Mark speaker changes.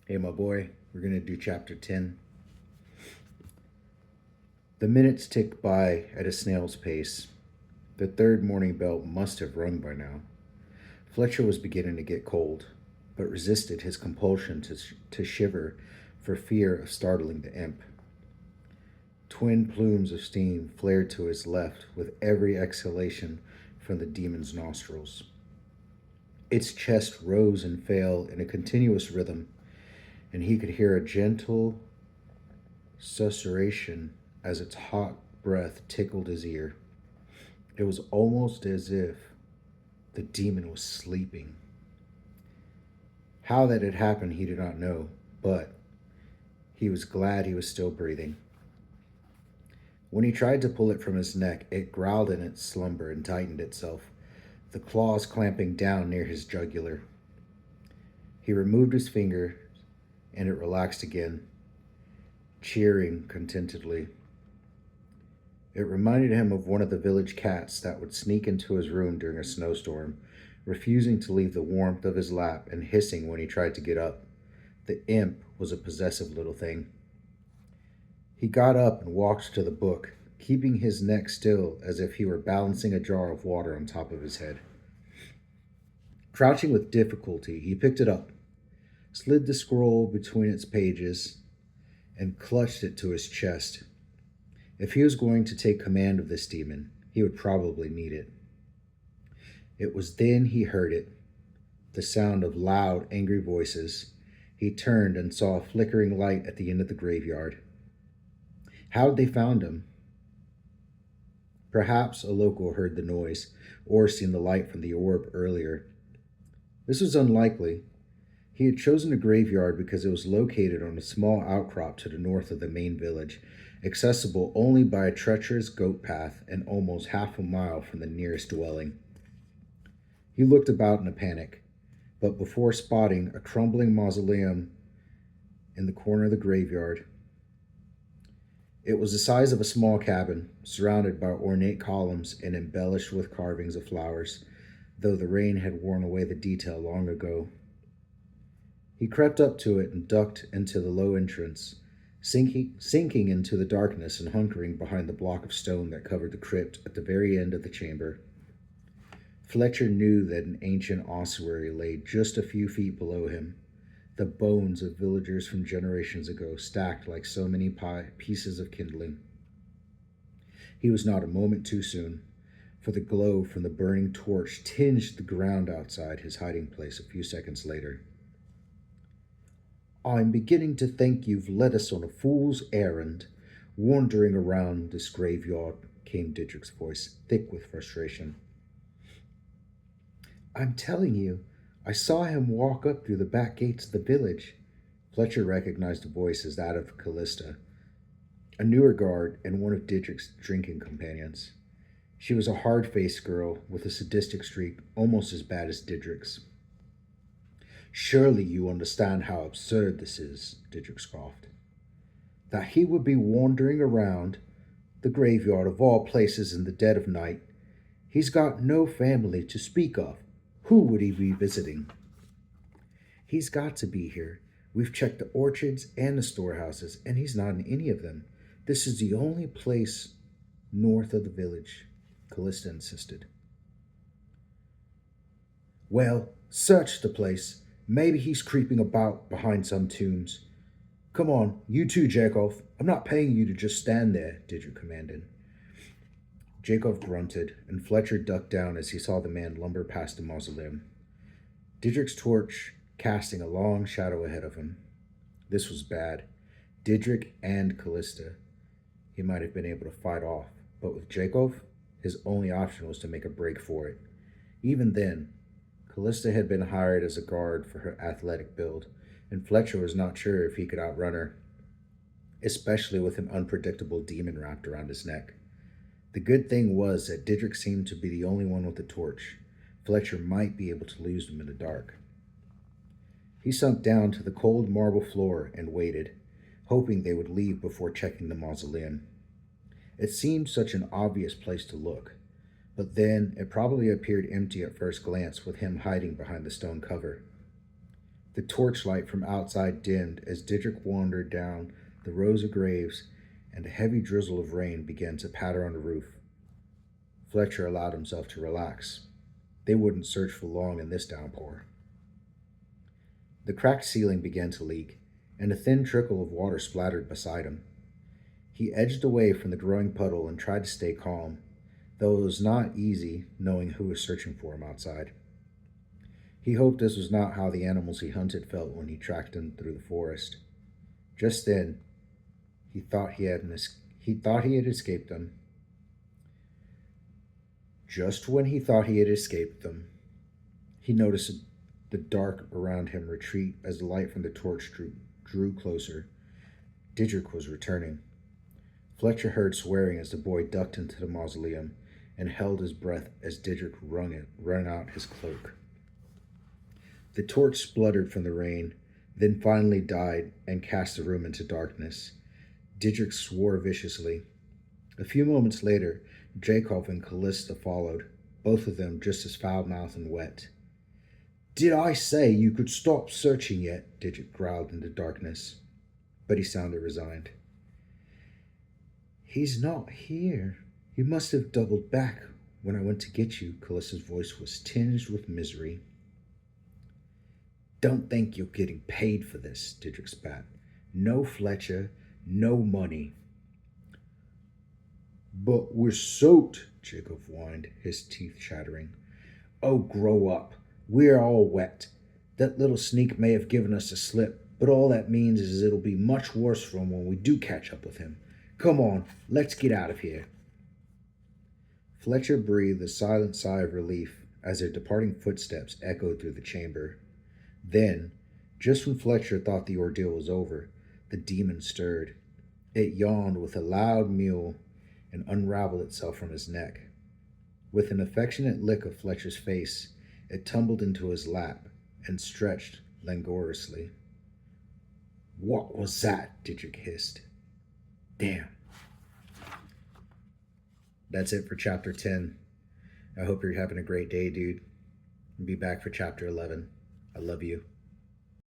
Speaker 1: Hey, my boy, we're going to do chapter 10. The minutes ticked by at a snail's pace. The third morning bell must have rung by now. Fletcher was beginning to get cold, but resisted his compulsion to shiver for fear of startling the imp. Twin plumes of steam flared to his left with every exhalation from the demon's nostrils. Its chest rose and fell in a continuous rhythm, and he could hear a gentle susurration as its hot breath tickled his ear. It was almost as if the demon was sleeping. How that had happened, he did not know, but he was glad he was still breathing. When he tried to pull it from his neck, it growled in its slumber and tightened itself, the claws clamping down near his jugular. He removed his finger, and it relaxed again, cheering contentedly. It reminded him of one of the village cats that would sneak into his room during a snowstorm, refusing to leave the warmth of his lap and hissing when he tried to get up. The imp was a possessive little thing. He got up and walked to the book, keeping his neck still as if he were balancing a jar of water on top of his head. Crouching with difficulty, he picked it up, slid the scroll between its pages, and clutched it to his chest. If he was going to take command of this demon, he would probably need it. It was then he heard it, the sound of loud, angry voices. He turned and saw a flickering light at the end of the graveyard. How had they found him? Perhaps a local heard the noise or seen the light from the orb earlier. This was unlikely. He had chosen a graveyard because it was located on a small outcrop to the north of the main village, accessible only by a treacherous goat path and almost half a mile from the nearest dwelling. He looked about in a panic, but before spotting a crumbling mausoleum in the corner of the graveyard. It was the size of a small cabin, surrounded by ornate columns and embellished with carvings of flowers, though the rain had worn away the detail long ago. He crept up to it and ducked into the low entrance, sinking into the darkness and hunkering behind the block of stone that covered the crypt at the very end of the chamber. Fletcher knew that an ancient ossuary lay just a few feet below him, the bones of villagers from generations ago stacked like so many pieces of kindling. He was not a moment too soon, for the glow from the burning torch tinged the ground outside his hiding place a few seconds later. "I'm beginning to think you've led us on a fool's errand, wandering around this graveyard," came Didrik's voice, thick with frustration. "I'm telling you, I saw him walk up through the back gates of the village." Fletcher recognized the voice as that of Callista, a newer guard and one of Didrik's drinking companions. She was a hard-faced girl with a sadistic streak almost as bad as Didrik's. "Surely you understand how absurd this is," Didrik scoffed. "That he would be wandering around the graveyard of all places in the dead of night. He's got no family to speak of. Who would he be visiting?" "He's got to be here. We've checked the orchards and the storehouses, and he's not in any of them. This is the only place north of the village," Callista insisted. "Well, search the place. Maybe he's creeping about behind some tombs. Come on, you too, Jakov. I'm not paying you to just stand there," Didrik commanded. Jakov grunted, and Fletcher ducked down as he saw the man lumber past the mausoleum, Didrik's torch casting a long shadow ahead of him. This was bad. Didrik and Callista he might have been able to fight off, but with Jakov, his only option was to make a break for it. Even then, Callista had been hired as a guard for her athletic build, and Fletcher was not sure if he could outrun her, especially with an unpredictable demon wrapped around his neck. The good thing was that Didrik seemed to be the only one with a torch. Fletcher might be able to lose him in the dark. He sunk down to the cold marble floor and waited, hoping they would leave before checking the mausoleum. It seemed such an obvious place to look, but then it probably appeared empty at first glance with him hiding behind the stone cover. The torchlight from outside dimmed as Didrik wandered down the rows of graves, and a heavy drizzle of rain began to patter on the roof. Fletcher allowed himself to relax. They wouldn't search for long in this downpour. The cracked ceiling began to leak, and a thin trickle of water splattered beside him. He edged away from the growing puddle and tried to stay calm, though it was not easy knowing who was searching for him outside. He hoped this was not how the animals he hunted felt when he tracked them through the forest. Just then, he thought he had escaped them. Just when he thought he had escaped them, he noticed the dark around him retreat as the light from the torch drew closer. Didrik was returning. Fletcher heard swearing as the boy ducked into the mausoleum and held his breath as Didrik wrung out his cloak. The torch spluttered from the rain, then finally died and cast the room into darkness. Didrik swore viciously. A few moments later, Jacob and Callista followed, both of them just as foul-mouthed and wet. "Did I say you could stop searching yet?" Didrik growled in the darkness, but he sounded resigned. "He's not here. You must have doubled back when I went to get you." Callista's voice was tinged with misery. "Don't think you're getting paid for this," Didrik spat. "No Fletcher, no money." "But we're soaked," Jacob whined, his teeth chattering. "Oh, grow up. We're all wet. That little sneak may have given us a slip, but all that means is it'll be much worse for him when we do catch up with him. Come on, let's get out of here." Fletcher breathed a silent sigh of relief as their departing footsteps echoed through the chamber. Then, just when Fletcher thought the ordeal was over, the demon stirred. It yawned with a loud mew and unraveled itself from his neck. With an affectionate lick of Fletcher's face, it tumbled into his lap and stretched languorously. "What was that?" Didrik hissed. "Damn." That's it for chapter 10. I hope you're having a great day, dude. And be back for chapter 11. I love you.